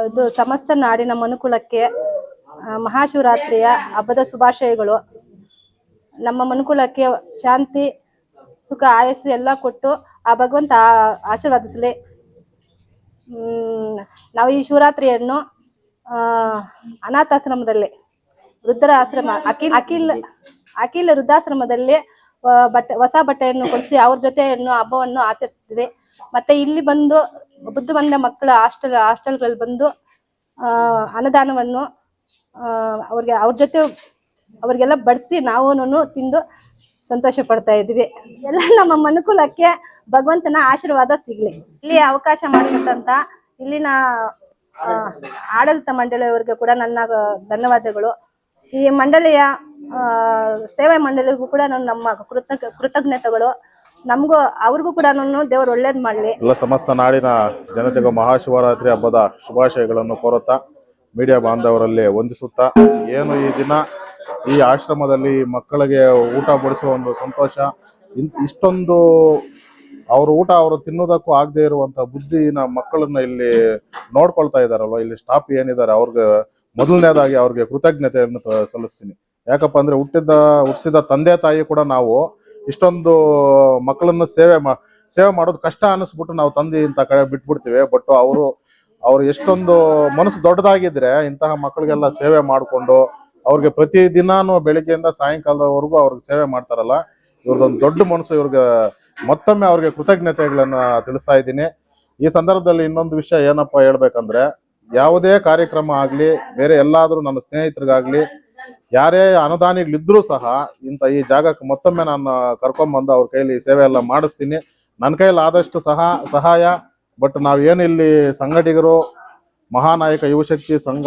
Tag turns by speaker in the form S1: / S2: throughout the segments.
S1: ಇದು ಸಮಸ್ತ ನಾಡಿನ ಮನುಕುಲಕ್ಕೆ ಮಹಾಶಿವರಾತ್ರಿಯ ಹಬ್ಬದ ಶುಭಾಶಯಗಳು. ನಮ್ಮ ಮನುಕುಲಕ್ಕೆ ಶಾಂತಿ ಸುಖ ಆಯಸ್ಸು ಎಲ್ಲ ಕೊಟ್ಟು ಆ ಭಗವಂತ ಆಶೀರ್ವಾದಿಸಲಿ. ನಾವು ಈ ಶಿವರಾತ್ರಿಯನ್ನು ಅನಾಥಾಶ್ರಮದಲ್ಲಿ ವೃದ್ಧರ ಆಶ್ರಮ ಅಖಿಲ ವೃದ್ಧಾಶ್ರಮದಲ್ಲಿ ಹೊಸ ಬಟ್ಟೆಯನ್ನು ಕೊಡಿಸಿ ಅವ್ರ ಜೊತೆಯನ್ನು ಹಬ್ಬವನ್ನು ಆಚರಿಸ್ತೀವಿ. ಮತ್ತೆ ಇಲ್ಲಿ ಬಂದು ಬುದ್ಧಿವಂತ ಮಕ್ಕಳ ಹಾಸ್ಟೆಲ್ಗಳಲ್ಲಿ ಬಂದು ಅನ್ನದಾನವನ್ನು ಅವ್ರ ಜೊತೆ ಅವ್ರಿಗೆಲ್ಲ ಬಡಿಸಿ ನಾವು ತಿಂದು ಸಂತೋಷ ಪಡ್ತಾ ಇದ್ವಿ. ಎಲ್ಲ ನಮ್ಮ ಮನುಕುಲಕ್ಕೆ ಭಗವಂತನ ಆಶೀರ್ವಾದ ಸಿಗ್ಲಿ. ಇಲ್ಲಿ ಅವಕಾಶ ಮಾಡಿಕೊಟ್ಟಂತ ಇಲ್ಲಿನ ಆಡಳಿತ ಮಂಡಳಿಯವರಿಗೆ ಕೂಡ ನನ್ನ ಧನ್ಯವಾದಗಳು. ಈ ಮಂಡಳಿಯ ಸೇವಾ ಮಂಡಳಿಗೂ ಕೂಡ ನಮ್ಮ ಕೃತಜ್ಞತೆಗಳು. ನಮಗೂ ಅವ್ರಿಗೂ ಕೂಡ ದೇವರು ಒಳ್ಳೇದ್ ಮಾಡ್ಲಿ.
S2: ಎಲ್ಲ ಸಮಸ್ತ ನಾಡಿನ ಜನತೆಗೂ ಮಹಾಶಿವರಾತ್ರಿ ಹಬ್ಬದ ಶುಭಾಶಯಗಳನ್ನು ಕೋರುತ್ತಾ ಮೀಡಿಯಾ ಬಾಂಧವರಲ್ಲಿ ವಂದಿಸುತ್ತಾ, ಏನು ಈ ದಿನ ಈ ಆಶ್ರಮದಲ್ಲಿ ಮಕ್ಕಳಿಗೆ ಊಟ ಬಡಿಸುವ ಒಂದು ಸಂತೋಷ, ಇಷ್ಟೊಂದು ಅವರು ಊಟ ಅವರು ತಿನ್ನೋದಕ್ಕೂ ಆಗದೆ ಇರುವಂತ ಬುದ್ಧಿನ ಮಕ್ಕಳನ್ನ ಇಲ್ಲಿ ನೋಡ್ಕೊಳ್ತಾ ಇದಾರಲ್ವ, ಇಲ್ಲಿ ಸ್ಟಾಫ್ ಏನಿದ್ದಾರೆ ಅವ್ರಿಗೆ ಮೊದಲನೇದಾಗಿ ಅವ್ರಿಗೆ ಕೃತಜ್ಞತೆಯನ್ನು ಸಲ್ಲಿಸ್ತೀನಿ. ಯಾಕಪ್ಪ ಅಂದ್ರೆ ಹುಟ್ಟಿಸಿದ ತಂದೆ ತಾಯಿ ಕೂಡ ನಾವು ಇಷ್ಟೊಂದು ಮಕ್ಕಳನ್ನ ಸೇವೆ ಮಾಡೋದು ಕಷ್ಟ ಅನಿಸ್ಬಿಟ್ಟು ನಾವು ತಂದೆ ಇಂಥ ಕಡೆ ಬಿಟ್ಬಿಡ್ತೀವಿ. ಬಟ್ ಅವರು ಎಷ್ಟೊಂದು ಮನಸ್ಸು ದೊಡ್ಡದಾಗಿದ್ರೆ ಇಂತಹ ಮಕ್ಕಳಿಗೆಲ್ಲ ಸೇವೆ ಮಾಡಿಕೊಂಡು ಅವ್ರಿಗೆ ಪ್ರತಿ ದಿನಾನು ಬೆಳಿಗ್ಗೆಯಿಂದ ಸಾಯಂಕಾಲದವರೆಗೂ ಅವ್ರಿಗೆ ಸೇವೆ ಮಾಡ್ತಾರಲ್ಲ, ಇವ್ರದೊಂದು ದೊಡ್ಡ ಮನಸ್ಸು. ಇವ್ರಿಗೆ ಮತ್ತೊಮ್ಮೆ ಅವ್ರಿಗೆ ಕೃತಜ್ಞತೆಗಳನ್ನ ತಿಳಿಸ್ತಾ ಇದ್ದೀನಿ. ಈ ಸಂದರ್ಭದಲ್ಲಿ ಇನ್ನೊಂದು ವಿಷಯ ಏನಪ್ಪಾ ಹೇಳ್ಬೇಕಂದ್ರೆ, ಯಾವುದೇ ಕಾರ್ಯಕ್ರಮ ಆಗ್ಲಿ ಬೇರೆ ಎಲ್ಲಾದ್ರೂ ನನ್ನ ಸ್ನೇಹಿತರಿಗಾಗ್ಲಿ ಯಾರೇ ಅನುದಾನಿಗಳಿದ್ರೂ ಸಹ ಈ ಜಾಗಕ್ಕೆ ಮತ್ತೊಮ್ಮೆ ನಾನು ಕರ್ಕೊಂಡ್ಬಂದು ಅವ್ರ ಕೈಲಿ ಸೇವೆ ಎಲ್ಲ ಮಾಡಿಸ್ತೀನಿ. ನನ್ನ ಕೈಯಲ್ಲಿ ಆದಷ್ಟು ಸಹಾಯ. ಬಟ್ ನಾವೇನಿಲ್ಲಿ ಸಂಘಟಿಗರು, ಮಹಾನಾಯಕ ಯುವಶಕ್ತಿ ಸಂಘ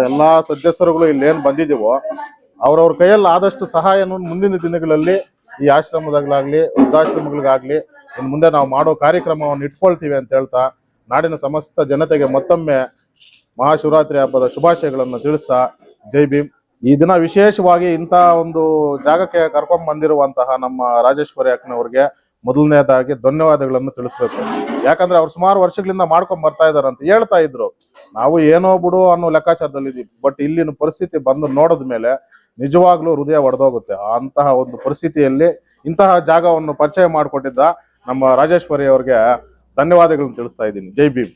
S2: ಎಲ್ಲಾ ಸದಸ್ಯರುಗಳು ಇಲ್ಲಿ ಏನ್ ಬಂದಿದ್ದೀವೋ ಅವ್ರವ್ರ ಕೈಯಲ್ಲಿ ಆದಷ್ಟು ಸಹಾಯನ ಮುಂದಿನ ದಿನಗಳಲ್ಲಿ ಈ ಆಶ್ರಮದಾಗ್ಲಾಗ್ಲಿ ವೃದ್ಧಾಶ್ರಮಗಳಿಗಾಗ್ಲಿ ಇನ್ನು ಮುಂದೆ ನಾವು ಮಾಡೋ ಕಾರ್ಯಕ್ರಮವನ್ನು ಇಟ್ಕೊಳ್ತೀವಿ ಅಂತ ಹೇಳ್ತಾ, ನಾಡಿನ ಸಮಸ್ತ ಜನತೆಗೆ ಮತ್ತೊಮ್ಮೆ ಮಹಾಶಿವರಾತ್ರಿ ಹಬ್ಬದ ಶುಭಾಶಯಗಳನ್ನು ತಿಳಿಸ್ತಾ, ಜೈ ಭೀಮ್. ಈ ದಿನ ವಿಶೇಷವಾಗಿ ಇಂಥ ಒಂದು ಜಾಗಕ್ಕೆ ಕರ್ಕೊಂಡ್ ಬಂದಿರುವಂತಹ ನಮ್ಮ ರಾಜೇಶ್ವರಿ ಅಕ್ಕನವ್ರಿಗೆ ಮೊದಲನೇದಾಗಿ ಧನ್ಯವಾದಗಳನ್ನು ತಿಳಿಸ್ಬೇಕು. ಯಾಕಂದ್ರೆ ಅವ್ರು ಸುಮಾರು ವರ್ಷಗಳಿಂದ ಮಾಡ್ಕೊಂಡ್ ಬರ್ತಾ ಇದಾರೆ ಅಂತ ಹೇಳ್ತಾ ಇದ್ರು. ನಾವು ಏನೋ ಬಿಡು ಅನ್ನೋ ಲೆಕ್ಕಾಚಾರದಲ್ಲಿ ಇದೀವಿ. ಬಟ್ ಇಲ್ಲಿನ ಪರಿಸ್ಥಿತಿ ಬಂದು ನೋಡಿದ ಮೇಲೆ ನಿಜವಾಗ್ಲೂ ಹೃದಯ ಒಡೆದೋಗುತ್ತೆ. ಅಂತಹ ಒಂದು ಪರಿಸ್ಥಿತಿಯಲ್ಲಿ ಇಂತಹ ಜಾಗವನ್ನು ಪರಿಚಯ ಮಾಡಿಕೊಟ್ಟಿದ್ದ ನಮ್ಮ ರಾಜೇಶ್ವರಿ ಅವ್ರಿಗೆ ಧನ್ಯವಾದಗಳನ್ನು ತಿಳಿಸ್ತಾ ಇದ್ದೀನಿ. ಜೈ ಭೀಮ್.